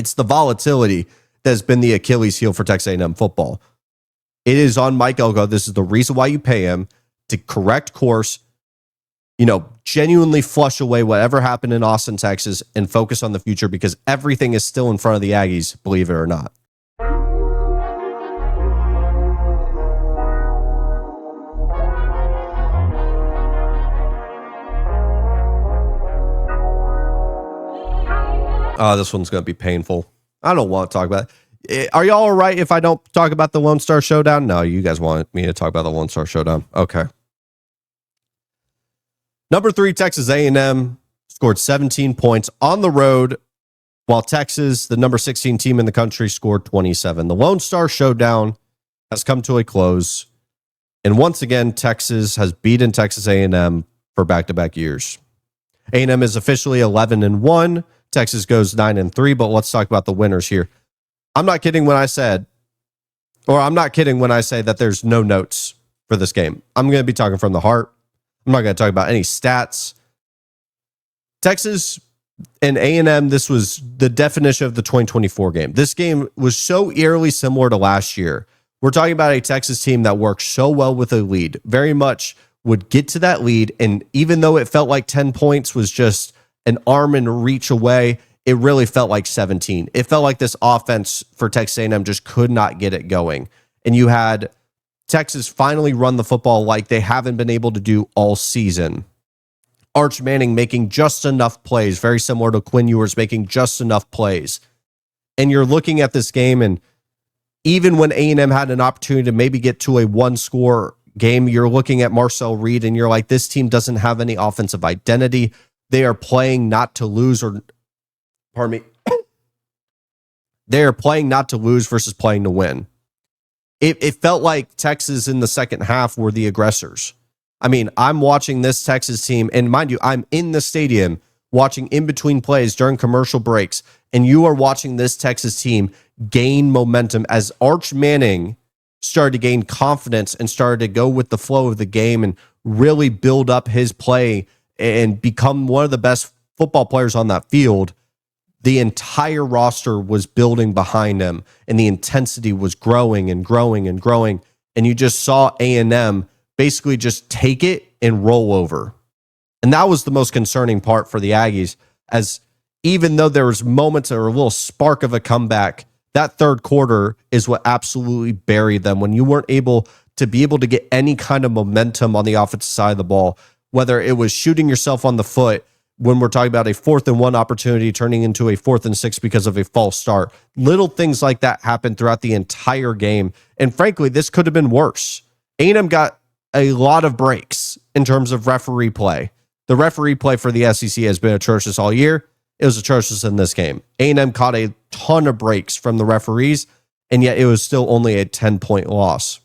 It's the volatility that has been the Achilles heel for Texas A&M football. It is on Mike Elko. This is the reason why you pay him, to correct course, genuinely flush away whatever happened in Austin, Texas, and focus on the future, because everything is still in front of the Aggies, believe it or not. This one's going to be painful. I don't want to talk about it. Are y'all all right if I don't talk about the Lone Star Showdown? No, you guys want me to talk about the Lone Star Showdown. Okay. Number 3, Texas A&M scored 17 points on the road, while Texas, the number 16 team in the country, scored 27. The Lone Star Showdown has come to a close, and once again, Texas has beaten Texas A&M for back-to-back years. A&M is officially 11-1. Texas goes 9-3, but let's talk about the winners here. I'm not kidding when I say that there's no notes for this game. I'm going to be talking from the heart. I'm not going to talk about any stats. Texas and A&M, this was the definition of the 2024 game. This game was so eerily similar to last year. We're talking about a Texas team that worked so well with a lead, very much would get to that lead, and even though it felt like 10 points was just an arm and reach away, it really felt like 17. It felt like this offense for Texas A&M just could not get it going. And you had Texas finally run the football like they haven't been able to do all season. Arch Manning making just enough plays, very similar to Quinn Ewers making just enough plays. And you're looking at this game, and even when A&M had an opportunity to maybe get to a one-score game, you're looking at Marcel Reed, and you're like, this team doesn't have any offensive identity. They are playing not to lose, they are playing not to lose versus playing to win. It felt like Texas in the second half were the aggressors. I mean, I'm watching this Texas team, and mind you, I'm in the stadium watching in between plays during commercial breaks, and you are watching this Texas team gain momentum as Arch Manning started to gain confidence and started to go with the flow of the game and really build up his play and become one of the best football players on that field. The entire roster was building behind him, and the intensity was growing and growing and growing. And you just saw A&M basically just take it and roll over. And that was the most concerning part for the Aggies, as even though there was moments or a little spark of a comeback, that third quarter is what absolutely buried them. When you weren't able to get any kind of momentum on the offensive side of the ball, whether it was shooting yourself on the foot when we're talking about a 4th-and-1 opportunity turning into a 4th-and-6 because of a false start. Little things like that happened throughout the entire game. And frankly, this could have been worse. A&M got a lot of breaks in terms of referee play. The referee play for the SEC has been atrocious all year. It was atrocious in this game. A&M caught a ton of breaks from the referees, and yet it was still only a 10-point loss.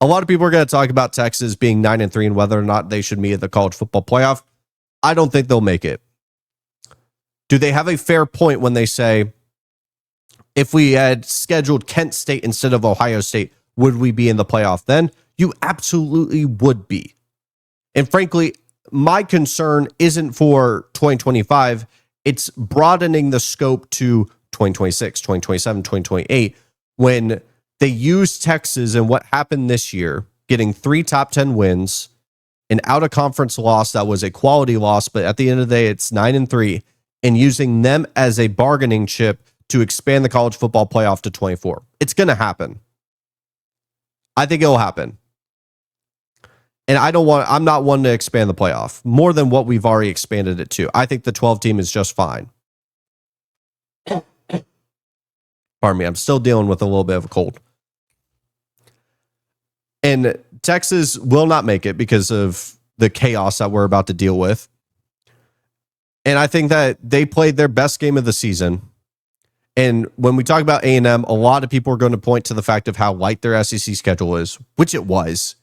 A lot of people are going to talk about Texas being 9-3 and whether or not they should meet at the college football playoff. I don't think they'll make it. Do they have a fair point when they say, if we had scheduled Kent State instead of Ohio State, would we be in the playoff then? You absolutely would be. And frankly, my concern isn't for 2025. It's broadening the scope to 2026, 2027, 2028, when they used Texas and what happened this year, getting 3 top 10 wins, an out-of-conference loss that was a quality loss, but at the end of the day, it's 9-3, and using them as a bargaining chip to expand the college football playoff to 24. It's going to happen. I think it'll happen. And I'm not one to expand the playoff more than what we've already expanded it to. I think the 12 team is just fine. Pardon me, I'm still dealing with a little bit of a cold. And Texas will not make it because of the chaos that we're about to deal with. And I think that they played their best game of the season. And when we talk about A&M, a lot of people are going to point to the fact of how light their SEC schedule is, which it was.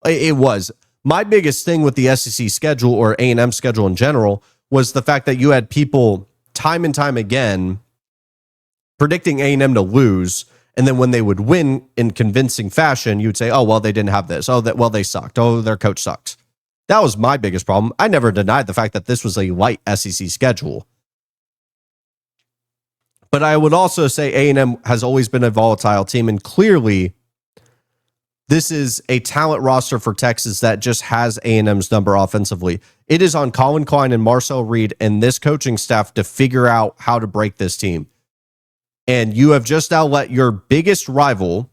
It was. My biggest thing with the SEC schedule, or A&M schedule in general, was the fact that you had people time and time again predicting A&M to lose, and then when they would win in convincing fashion, you'd say, oh, well, they didn't have this. Oh, they sucked. Oh, their coach sucks. That was my biggest problem. I never denied the fact that this was a light SEC schedule. But I would also say A&M has always been a volatile team, and clearly this is a talent roster for Texas that just has A&M's number offensively. It is on Colin Klein and Marcel Reed and this coaching staff to figure out how to break this team. And you have just now let your biggest rival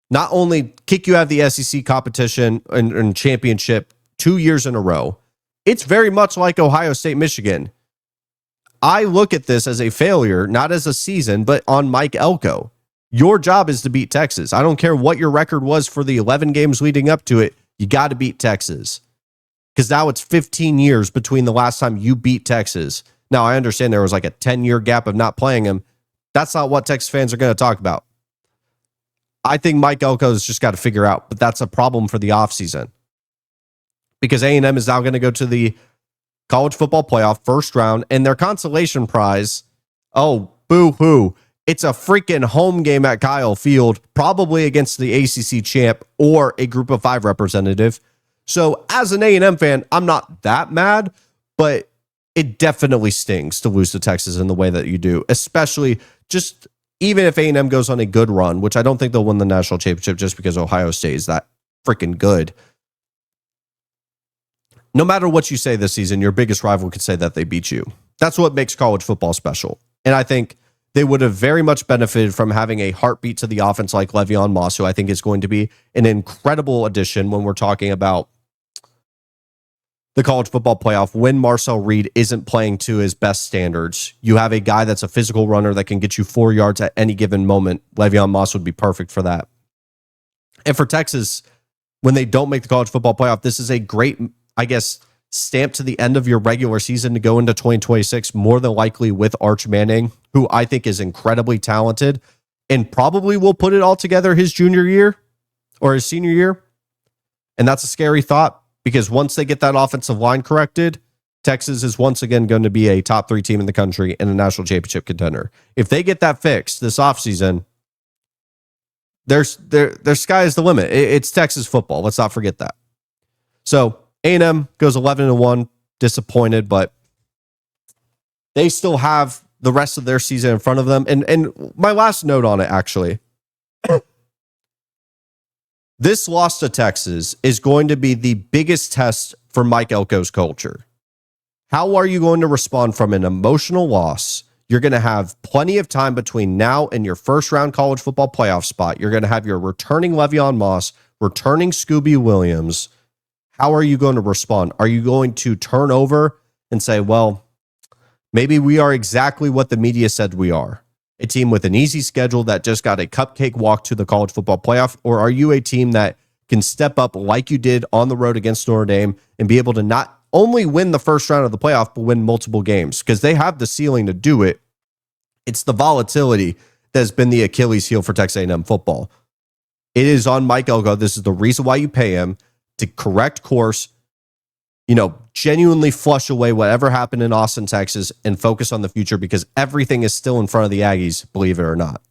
not only kick you out of the SEC competition and championship 2 years in a row, it's very much like Ohio State, Michigan. I look at this as a failure, not as a season, but on Mike Elko. Your job is to beat Texas. I don't care what your record was for the 11 games leading up to it. You got to beat Texas. Because now it's 15 years between the last time you beat Texas. Now, I understand there was like a 10-year gap of not playing them. That's not what Texas fans are going to talk about. I think Mike Elko's just got to figure out, but that's a problem for the offseason. Because A&M is now going to go to the college football playoff first round, and their consolation prize, oh, boo-hoo, it's a freaking home game at Kyle Field, probably against the ACC champ or a group of 5 representative. So as an A&M fan, I'm not that mad, but it definitely stings to lose to Texas in the way that you do, especially just even if A&M goes on a good run, which I don't think they'll win the national championship just because Ohio State is that freaking good. No matter what you say this season, your biggest rival could say that they beat you. That's what makes college football special. And I think they would have very much benefited from having a heartbeat to the offense like Le'Veon Moss, who I think is going to be an incredible addition when we're talking about the college football playoff. When Marcel Reed isn't playing to his best standards, you have a guy that's a physical runner that can get you 4 yards at any given moment. Le'Veon Moss would be perfect for that. And for Texas, when they don't make the college football playoff, this is a great, I guess, stamp to the end of your regular season to go into 2026, more than likely with Arch Manning, who I think is incredibly talented and probably will put it all together his junior year or his senior year. And that's a scary thought, because once they get that offensive line corrected, Texas is once again going to be a top 3 team in the country and a national championship contender. If they get that fixed this offseason, their sky is the limit. It's Texas football. Let's not forget that. So A&M goes 11-1, disappointed, but they still have the rest of their season in front of them. And my last note on it, actually, this loss to Texas is going to be the biggest test for Mike Elko's culture. How are you going to respond from an emotional loss? You're going to have plenty of time between now and your first round college football playoff spot. You're going to have your returning Le'Veon Moss, returning Scooby Williams. How are you going to respond? Are you going to turn over and say, well, maybe we are exactly what the media said we are? A team with an easy schedule that just got a cupcake walk to the college football playoff? Or are you a team that can step up like you did on the road against Notre Dame and be able to not only win the first round of the playoff, but win multiple games? Because they have the ceiling to do it. It's the volatility that has been the Achilles heel for Texas A&M football. It is on Mike Elko. This is the reason why you pay him, to correct course, genuinely flush away whatever happened in Austin, Texas, and focus on the future, because everything is still in front of the Aggies, believe it or not.